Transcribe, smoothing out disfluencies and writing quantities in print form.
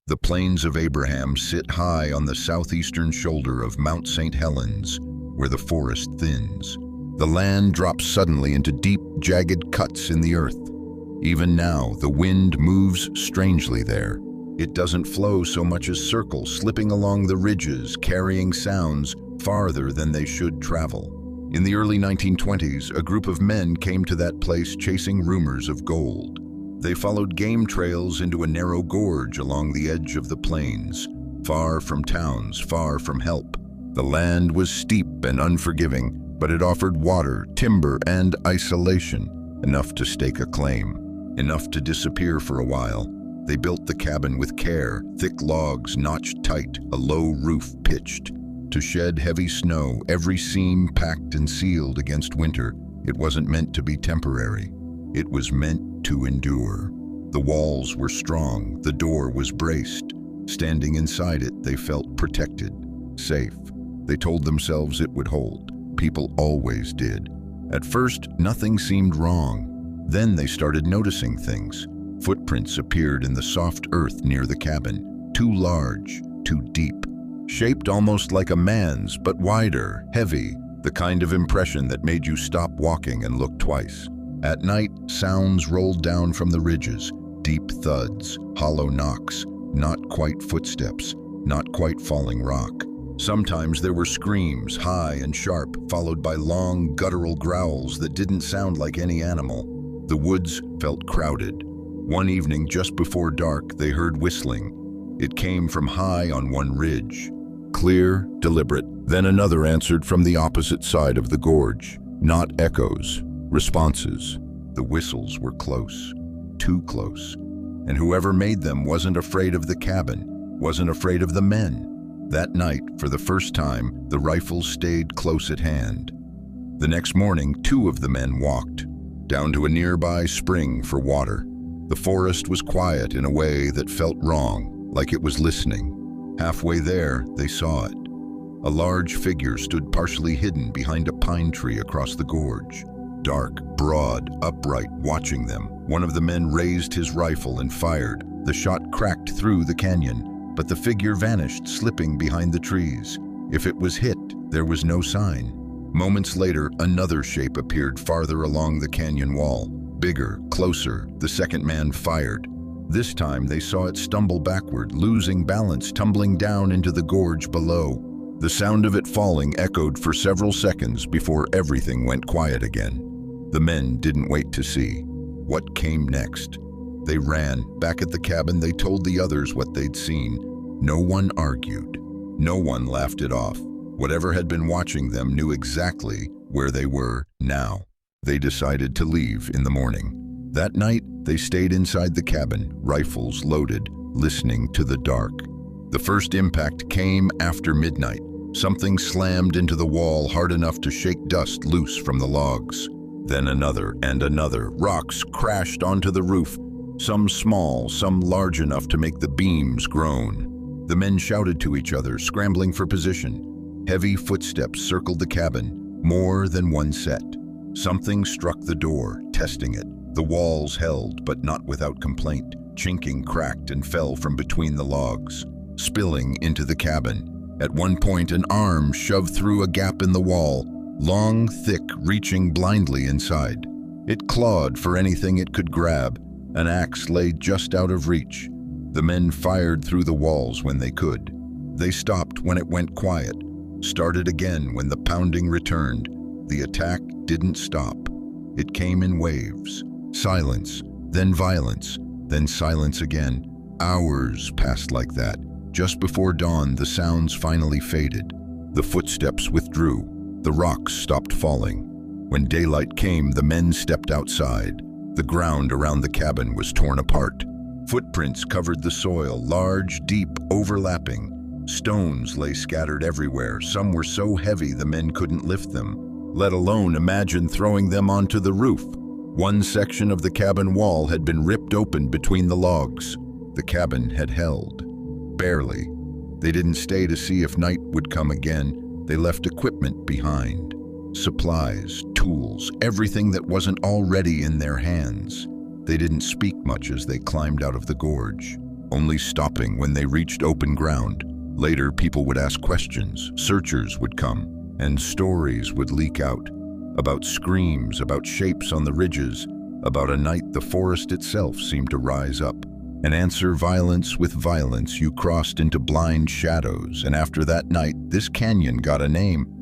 The Plains of Abraham sit high on the southeastern shoulder of Mount St. Helens, where the forest thins. The land drops suddenly into deep, jagged cuts in the earth. Even now, the wind moves strangely there. It doesn't flow so much as circle, slipping along the ridges, carrying sounds farther than they should travel. In the early 1920s, a group of men came to that place chasing rumors of gold. They followed game trails into a narrow gorge along the edge of the plains, far from towns, far from help. The land was steep and unforgiving, but it offered water, timber, and isolation, enough to stake a claim, enough to disappear for a while. They built the cabin with care, thick logs notched tight, a low roof pitched. To shed heavy snow, every seam packed and sealed against winter. It wasn't meant to be temporary. It was meant to endure. The walls were strong, the door was braced. Standing inside it, they felt protected, safe. They told themselves it would hold. People always did. At first, nothing seemed wrong. Then they started noticing things. Footprints appeared in the soft earth near the cabin, too large, too deep. Shaped almost like a man's, but wider, heavy, the kind of impression that made you stop walking and look twice. At night, sounds rolled down from the ridges, deep thuds, hollow knocks, not quite footsteps, not quite falling rock. Sometimes there were screams, high and sharp, followed by long, guttural growls that didn't sound like any animal. The woods felt crowded. One evening, just before dark, they heard whistling. It came from high on one ridge. Clear, deliberate. Then another answered from the opposite side of the gorge. Not echoes, responses. The whistles were close, too close. And whoever made them wasn't afraid of the cabin, wasn't afraid of the men. That night, for the first time, the rifles stayed close at hand. The next morning, two of the men walked down to a nearby spring for water. The forest was quiet in a way that felt wrong, like it was listening. Halfway there, they saw it. A large figure stood partially hidden behind a pine tree across the gorge. Dark, broad, upright, watching them. One of the men raised his rifle and fired. The shot cracked through the canyon, but the figure vanished, slipping behind the trees. If it was hit, there was no sign. Moments later, another shape appeared farther along the canyon wall. Bigger, closer, the second man fired. This time they saw it stumble backward, losing balance, tumbling down into the gorge below. The sound of it falling echoed for several seconds before everything went quiet again. The men didn't wait to see what came next. They ran. Back at the cabin, they told the others what they'd seen. No one argued. No one laughed it off. Whatever had been watching them knew exactly where they were now. They decided to leave in the morning. That night, they stayed inside the cabin, rifles loaded, listening to the dark. The first impact came after midnight. Something slammed into the wall hard enough to shake dust loose from the logs. Then another and another. Rocks crashed onto the roof, some small, some large enough to make the beams groan. The men shouted to each other, scrambling for position. Heavy footsteps circled the cabin, more than one set. Something struck the door, testing it. The walls held, but not without complaint. Chinking cracked and fell from between the logs, spilling into the cabin. At one point, an arm shoved through a gap in the wall, long, thick, reaching blindly inside. It clawed for anything it could grab. An axe lay just out of reach. The men fired through the walls when they could. They stopped when it went quiet, started again when the pounding returned. The attack didn't stop. It came in waves. Silence, then violence, then silence again. Hours passed like that. Just before dawn, the sounds finally faded. The footsteps withdrew. The rocks stopped falling. When daylight came, the men stepped outside. The ground around the cabin was torn apart. Footprints covered the soil, large, deep, overlapping. Stones lay scattered everywhere. Some were so heavy the men couldn't lift them, let alone imagine throwing them onto the roof. One section of the cabin wall had been ripped open between the logs. The cabin had held. Barely. They didn't stay to see if night would come again. They left equipment behind. Supplies, tools, everything that wasn't already in their hands. They didn't speak much as they climbed out of the gorge. only stopping when they reached open ground. Later, people would ask questions, searchers would come, and stories would leak out about screams, about shapes on the ridges, about a night the forest itself seemed to rise up and answer violence with violence. You crossed into blind shadows, and after that night, this canyon got a name.